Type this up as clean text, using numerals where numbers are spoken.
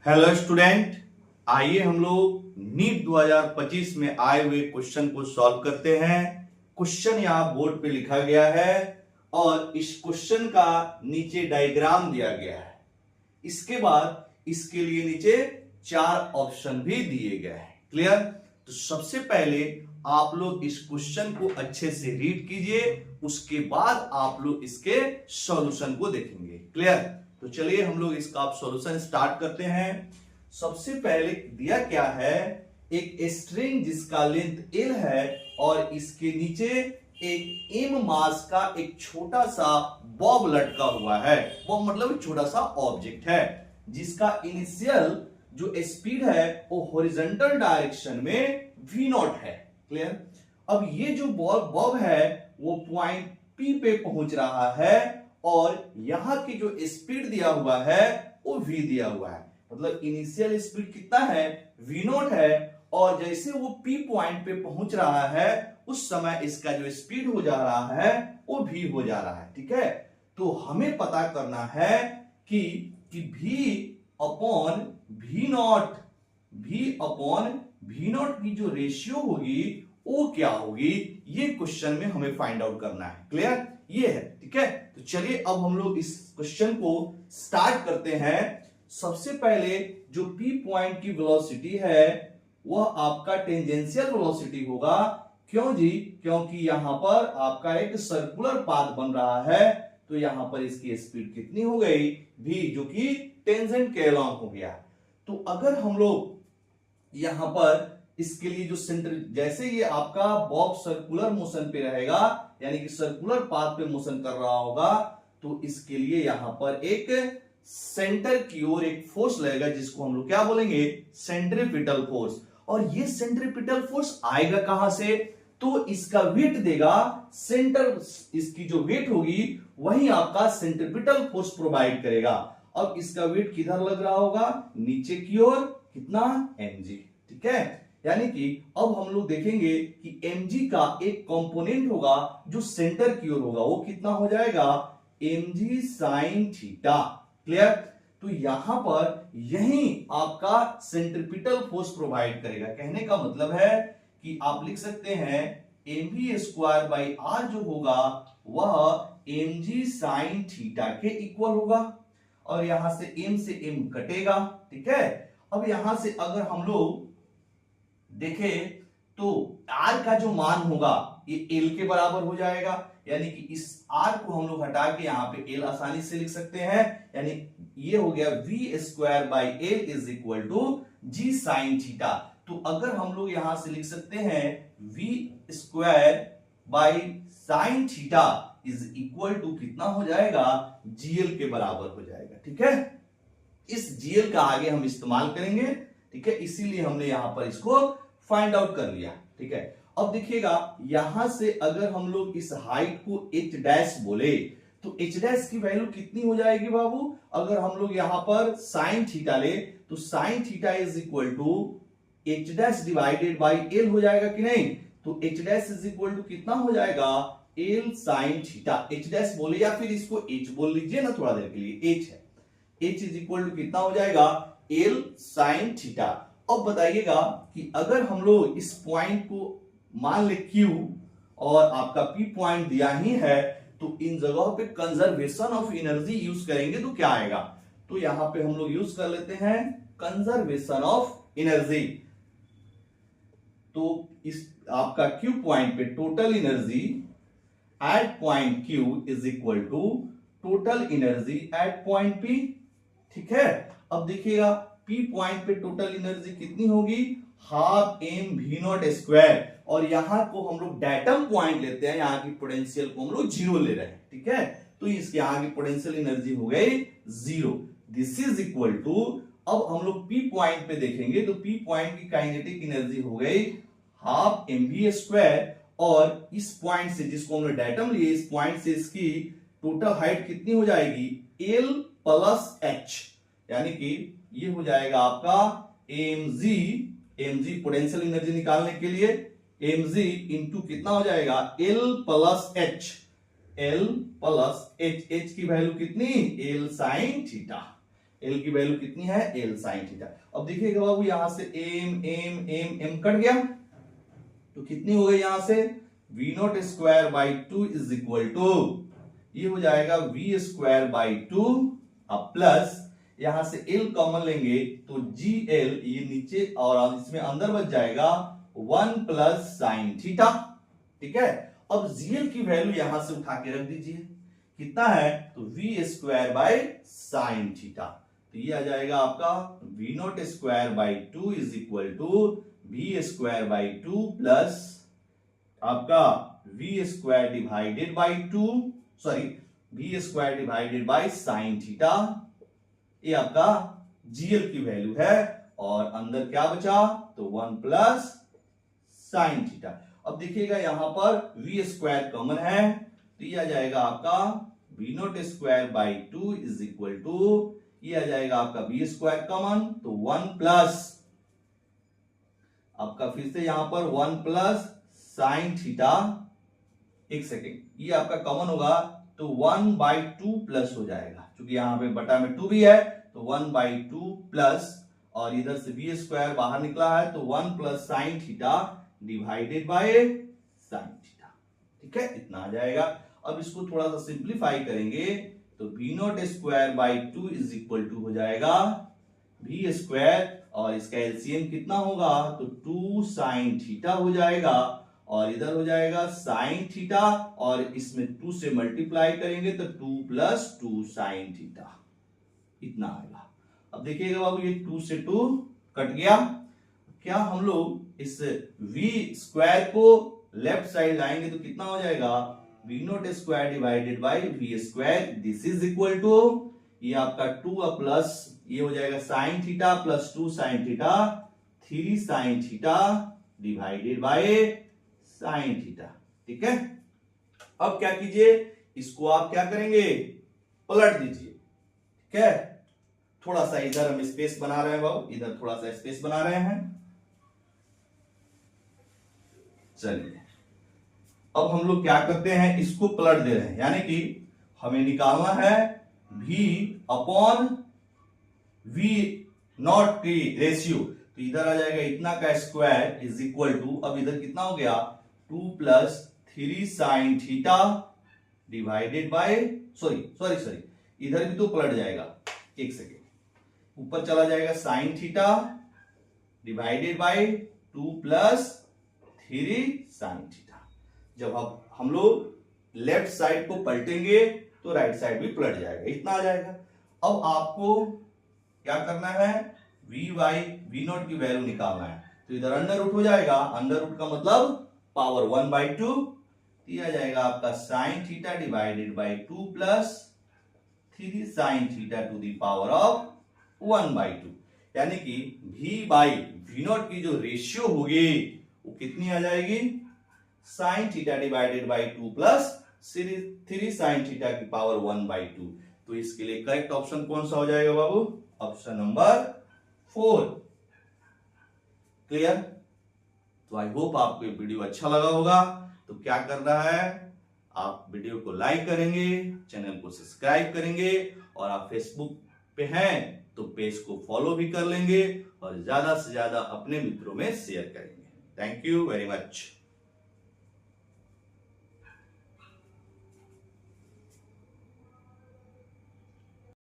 Hello student, आइए हम लोग नीट 2025 में आए हुए क्वेश्चन को सॉल्व करते हैं। क्वेश्चन यहाँ बोर्ड पे लिखा गया है और इस क्वेश्चन का नीचे डायग्राम दिया गया है। इसके बाद इसके लिए नीचे 4 ऑप्शन भी दिए गए हैं। क्लियर? तो सबसे पहले आप लोग इस क्वेश्चन को अच्छे से रीड कीजिए, उसके बाद आप लोग इसके सॉल्यूशन को देखेंगे। क्लियर? तो चलिए हम लोग इसका आप सॉल्यूशन स्टार्ट करते हैं। सबसे पहले दिया क्या है, एक स्ट्रिंग जिसका लेंथ L है और इसके नीचे एक m मास का एक छोटा सा बॉब लटका हुआ है। बॉब मतलब एक छोटा सा ऑब्जेक्ट है जिसका इनिशियल जो स्पीड है वो हॉरिजॉन्टल डायरेक्शन में v0 है। क्लियर? अब ये जो बॉब है वो पॉइंट P पे पहुंच रहा है और यहां की जो स्पीड दिया हुआ है वो v दिया हुआ है। मतलब इनिशियल स्पीड कितना है, v0 है, और जैसे वो P पॉइंट पे पहुंच रहा है उस समय इसका जो स्पीड हो जा रहा है वो v हो जा रहा है। ठीक है, तो हमें पता करना है कि v अपॉन v0 की जो रेशियो होगी वो क्या होगी, ये क्वेश्चन में हमें फाइंड आउट करना है। क्लियर? ये है। ठीक है, तो चलिए अब हम लोग इस क्वेश्चन को स्टार्ट करते हैं। सबसे पहले जो P पॉइंट की वेलोसिटी है वह आपका टेंजेंशियल वेलोसिटी होगा। क्यों जी? क्योंकि यहां पर आपका एक सर्कुलर पाथ बन रहा है, तो यहां पर इसकी स्पीड कितनी हो गई, v, जो कि टेंजेंट के अलॉन्ग हो गया। तो अगर हम लोग यहां पर इसके लिए जो सेंटर, जैसे ये आपका बॉब सर्कुलर मोशन पे रहेगा यानी कि सर्कुलर पाथ पे मोशन कर रहा होगा, तो इसके लिए यहां पर एक सेंटर की ओर एक फोर्स लगेगा जिसको हम लोग क्या बोलेंगे, सेंट्रीपिटल फोर्स। और ये सेंट्रीपिटल फोर्स आएगा कहां से, तो इसका वेट देगा सेंटर, इसकी जो वेट होगी वही आपका सेंट्रीपिटल फोर्स प्रोवाइड करेगा। अब इसका वेट किधर लग रहा होगा, नीचे की ओर, कितना, mg। ठीक है, यानी कि अब हम लोग देखेंगे कि mg का एक कंपोनेंट होगा जो सेंटर की ओर होगा, वो कितना हो जाएगा, mg sin थीटा। क्लियर? तो यहां पर यही आपका सेंट्रीपिटल फोर्स प्रोवाइड करेगा। कहने का मतलब है कि आप लिख सकते हैं mv स्क्वायर बाई r जो होगा वह mg sin थीटा के इक्वल होगा, और यहां से m से m कटेगा। ठीक है, अब यहां से अगर हम लोग देखें तो r का जो मान होगा ये l के बराबर हो जाएगा, यानी कि इस r को हम लोग हटा के यहाँ पे l आसानी से लिख सकते हैं। यानी ये हो गया v square by l is equal to g sine theta. तो अगर हम लोग यहां से लिख सकते हैं v square by sine theta is equal to कितना हो जाएगा, gl के बराबर हो जाएगा। ठीक है, इस gl का आगे हम इस्तेमाल करेंगे। ठीक है, इसीलिए हमने यहां पर इसको फाइंड आउट कर लिया। ठीक है, अब देखिएगा यहां से अगर हम लोग इस हाइट को h डैश बोले तो h डैश की वैल्यू कितनी हो जाएगी बाबू, अगर हम लोग यहां पर साइन थीटा ले तो sine theta is equal to h dash divided by l हो जाएगा कि नहीं। तो h dash is equal to कितना हो जाएगा, l sine theta. h dash बोले या फिर इसको h बोल लीजिए ना थोड़ा देर के लिए, h है, h इज इक्वल टू कितना हो जाएगा, l साइन थीटा। अब बताइएगा कि अगर हम लोग इस पॉइंट को मान ले Q और आपका P पॉइंट दिया ही है, तो इन जगहों पे कंजर्वेशन ऑफ एनर्जी यूज करेंगे तो क्या आएगा, तो यहां पे हम लोग यूज कर लेते हैं कंजर्वेशन ऑफ एनर्जी। तो इस आपका Q पॉइंट पे total energy at point Q is equal to total energy at point P। ठीक है, अब देखिएगा P पॉइंट पे टोटल एनर्जी कितनी होगी, हाफ m v0 स्क्वायर, और यहां को हम लोग डेटम पॉइंट लेते हैं, यहां की पोटेंशियल को हम लोग 0 ले रहे हैं। ठीक है, तो इसके यहां की पोटेंशियल एनर्जी हो गई 0। दिस इज इक्वल टू, अब हम लोग P पॉइंट पे देखेंगे तो P पॉइंट की काइनेटिक एनर्जी हो गई हाफ mv स्क्वायर, और इस पॉइंट से जिसको हमने डेटम लिए, इस पॉइंट से इसकी टोटल हाइट कितनी हो जाएगी, l प्लस h, यानी कि ये हो जाएगा आपका mg पोटेंशियल एनर्जी निकालने के लिए mg इंटू कितना हो जाएगा, l प्लस h की वैल्यू कितनी, l साइन थीटा। एल की वैल्यू कितनी है, एल साइन थीटा। अब देखिएगा बाबू यहां से m m m m cut गया तो कितनी हो गई यहां से v not square by two is equal to, ये हो जाएगा वी स्क्वायर बाई टू, अब प्लस यहां से एल कॉमन लेंगे तो जी एल, ये नीचे और इसमें अंदर बच जाएगा 1 प्लस साइन थीटा। ठीक है, अब जीएल की वैल्यू यहां से उठा के रख दीजिए, कितना है तो v square by sine theta, तो ये आ जाएगा आपका v not square by two is equal to v square by two plus आपका v square divided by two, sorry v square divided by sine theta, ये आपका जीएल की value है। और अंदर क्या बचा तो 1 प्लस साइन थीटा। अब देखिएगा यहां पर वी स्क्वायर कॉमन है तो ये आ जाएगा आपका v not square by two is equal to, ये आ जाएगा आपका वी स्क्वायर कॉमन तो 1 प्लस आपका फिर से यहां पर 1 प्लस साइन थीटा, एक सेकेंड ये आपका कॉमन होगा तो 1 बाई टू प्लस हो जाएगा, क्योंकि यहां पे बटा में 2 भी है तो 1 बाई टू प्लस, और इधर से वी स्क्वायर बाहर निकला है तो 1 plus sign theta divided by sine theta. ठीक है, इतना आ जाएगा। अब इसको थोड़ा सा सिंप्लीफाई करेंगे तो v not square by two is equal to हो जाएगा वी स्क्वायर, और इसका एलसीएम कितना होगा तो 2 साइन थीटा हो जाएगा, और इधर हो जाएगा साइन थीटा, और इसमें 2 से मल्टीप्लाई करेंगे तो 2 प्लस 2 साइन थीटा, इतना आएगा। अब देखिएगा बाबू ये 2 से 2 कट गया, क्या हम लोग इस v स्क्वायर को लेफ्ट साइड लाएंगे तो कितना हो जाएगा v not square divided by v square, this is equal to ये आपका 2 प्लस ये हो जाएगा sine theta plus 2 sine theta, 3 sine theta divided by sine theta. ठीक है, अब क्या कीजिए इसको आप क्या करेंगे पलट दीजिए। ठीक है, थोड़ा सा इधर हम स्पेस बना रहे हैं बाबू, इधर थोड़ा सा स्पेस बना रहे हैं। चलिए अब हम लोग क्या करते हैं इसको पलट दे रहे हैं, यानी कि हमें निकालना है v अपॉन v नॉट की रेशियो, तो इधर आ जाएगा इतना का स्क्वायर इज इक्वल टू, अब इधर कितना हो गया 2 plus 3 sine theta divided bye sorry इधर भी तो पलट जाएगा, एक सेकेंड ऊपर चला जाएगा sine theta divided bye 2 plus 3 sine theta. जब हम लोग लेफ्ट साइड को पलटेंगे तो राइट साइड भी पलट जाएगा, इतना आ जाएगा। अब आपको क्या करना है वी नॉट की वैल्यू निकालना है, तो इधर अंडर रूट हो जाएगा, अंडर रूट का मतलब पावर 1 बाई 2, दिया जाएगा आपका sine theta divided by 2 plus 3 sine theta to the power of 1 by 2, यानी कि v बाई वी नॉट की जो रेशियो होगी वो कितनी आ जाएगी sign theta divided by 2 plus 3 sine theta की पावर 1 बाई 2। तो इसके लिए करेक्ट ऑप्शन कौन सा हो जाएगा बाबू, ऑप्शन नंबर 4। क्लियर? तो आई होप आपको ये वीडियो अच्छा लगा होगा। तो क्या करना है आप वीडियो को लाइक करेंगे, चैनल को सब्सक्राइब करेंगे, और आप फेसबुक पे हैं तो पेज को फॉलो भी कर लेंगे और ज्यादा से ज्यादा अपने मित्रों में शेयर करेंगे। Thank you very much.